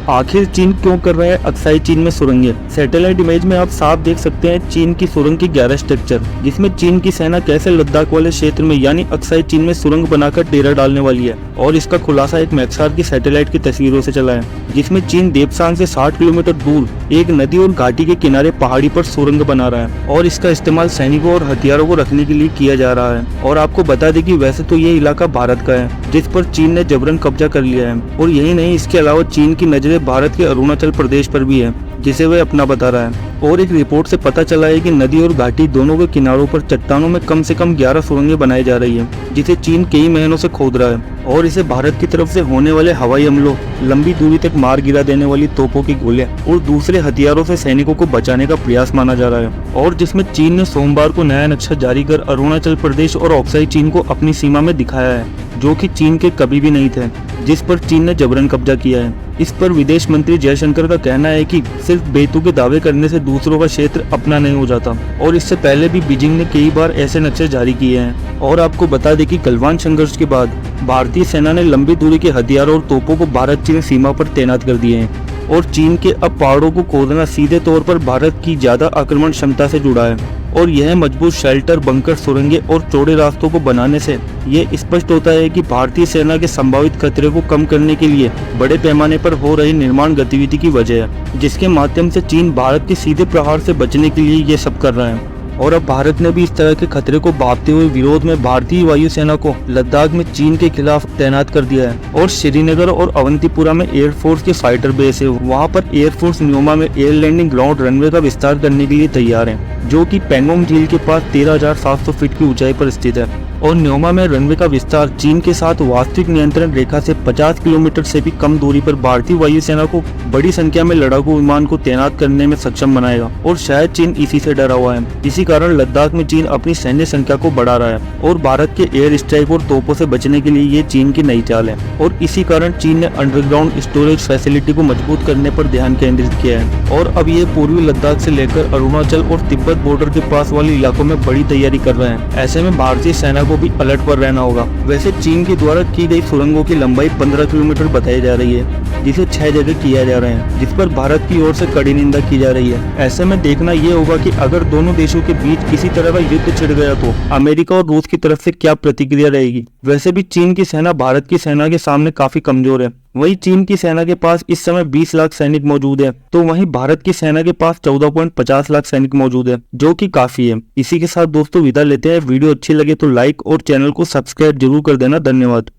आखिर चीन क्यों कर रहा है अक्साई चीन में सुरंगें? सैटेलाइट इमेज में आप साफ देख सकते हैं चीन की सुरंग की 11 स्ट्रक्चर, जिसमें चीन की सेना कैसे लद्दाख वाले क्षेत्र में यानी अक्साई चीन में सुरंग बनाकर डेरा डालने वाली है। और इसका खुलासा एक मैक्सार की सैटेलाइट की तस्वीरों से चला है, जिसमें चीन देपसांग से 60 किलोमीटर दूर एक नदी और घाटी के किनारे पहाड़ी पर सुरंग बना रहा है और इसका इस्तेमाल सैनिकों और हथियारों को रखने के लिए किया जा रहा है। और आपको बता दें कि वैसे तो ये इलाका भारत का है, जिस पर चीन ने जबरन कब्जा कर लिया है। और यही नहीं, इसके अलावा चीन की नजरें भारत के अरुणाचल प्रदेश पर भी है, जिसे वह अपना बता रहा है। और एक रिपोर्ट से पता चला है कि नदी और घाटी दोनों के किनारों पर चट्टानों में कम से कम 11 सुरंगें बनाई जा रही है, जिसे चीन कई महीनों से खोद रहा है। और इसे भारत की तरफ से होने वाले हवाई हमलों, लंबी दूरी तक मार गिरा देने वाली तोपों की गोलियां और दूसरे हथियारों से सैनिकों को बचाने का प्रयास माना जा रहा है। और जिसमें चीन ने सोमवार को नया नक्शा जारी कर अरुणाचल प्रदेश और अक्साई चीन को अपनी सीमा में दिखाया है, जो कि चीन के कभी भी नहीं थे, जिस पर चीन ने जबरन कब्जा किया है। इस पर विदेश मंत्री जयशंकर का कहना है कि सिर्फ बेतुके दावे करने से दूसरों का क्षेत्र अपना नहीं हो जाता। और इससे पहले भी बीजिंग ने कई बार ऐसे नक्शे जारी किए हैं। और आपको बता दें कि गलवान संघर्ष के बाद भारतीय सेना ने लंबी दूरी के हथियारों और तोपों को भारत चीन सीमा पर तैनात कर दिए हैं। और चीन के अब पहाड़ों को खोदना सीधे तौर पर भारत की ज्यादा आक्रमण क्षमता से जुड़ा है। और यह मजबूत शेल्टर, बंकर, सुरंगें और चौड़े रास्तों को बनाने से ये स्पष्ट होता है कि भारतीय सेना के संभावित खतरे को कम करने के लिए बड़े पैमाने पर हो रही निर्माण गतिविधि की वजह है, जिसके माध्यम से चीन भारत के सीधे प्रहार से बचने के लिए ये सब कर रहा है। और अब भारत ने भी इस तरह के खतरे को भांपते हुए विरोध में भारतीय वायुसेना को लद्दाख में चीन के खिलाफ तैनात कर दिया है। और श्रीनगर और अवंतीपुरा में एयरफोर्स के फाइटर बेस है, वहाँ पर एयरफोर्स न्योमा में एयर लैंडिंग ग्राउंड रनवे का विस्तार करने के लिए तैयार है, जो कि पेंगोंग झील के पास 13,700 फीट की ऊंचाई पर स्थित है। और न्योमा में रनवे का विस्तार चीन के साथ वास्तविक नियंत्रण रेखा से 50 किलोमीटर से भी कम दूरी पर भारतीय वायुसेना को बड़ी संख्या में लड़ाकू विमान को तैनात करने में सक्षम बनाएगा। और शायद चीन इसी से डरा हुआ है। इसी कारण लद्दाख में चीन अपनी सैन्य संख्या को बढ़ा रहा है और भारत के एयर स्ट्राइक और तोपों से बचने के लिए ये चीन की नई चाल है। और इसी कारण चीन ने अंडरग्राउंड स्टोरेज फैसिलिटी को मजबूत करने पर ध्यान केंद्रित किया है। और अब ये पूर्वी लद्दाख से लेकर अरुणाचल और तिब्बत बॉर्डर के पास वाले इलाकों में बड़ी तैयारी कर रहे हैं। ऐसे में भारतीय सेना को भी अलर्ट पर रहना होगा। वैसे चीन के द्वारा की गई सुरंगों की लंबाई 15 किलोमीटर बताई जा रही है, जिसे 6 जगह किया जा रहे हैं, जिस पर भारत की ओर से कड़ी निंदा की जा रही है। ऐसे में देखना ये होगा कि अगर दोनों देशों के बीच किसी तरह का युद्ध छिड़ गया तो अमेरिका और रूस की तरफ से क्या प्रतिक्रिया रहेगी। वैसे भी चीन की सेना भारत की सेना के सामने काफी कमजोर है। वहीं चीन की सेना के पास इस समय 20 लाख सैनिक मौजूद है, तो वहीं भारत की सेना के पास 14.50 लाख सैनिक मौजूद है, जो कि काफी है। इसी के साथ दोस्तों विदा लेते हैं। वीडियो अच्छी लगे तो लाइक और चैनल को सब्सक्राइब जरूर कर देना। धन्यवाद।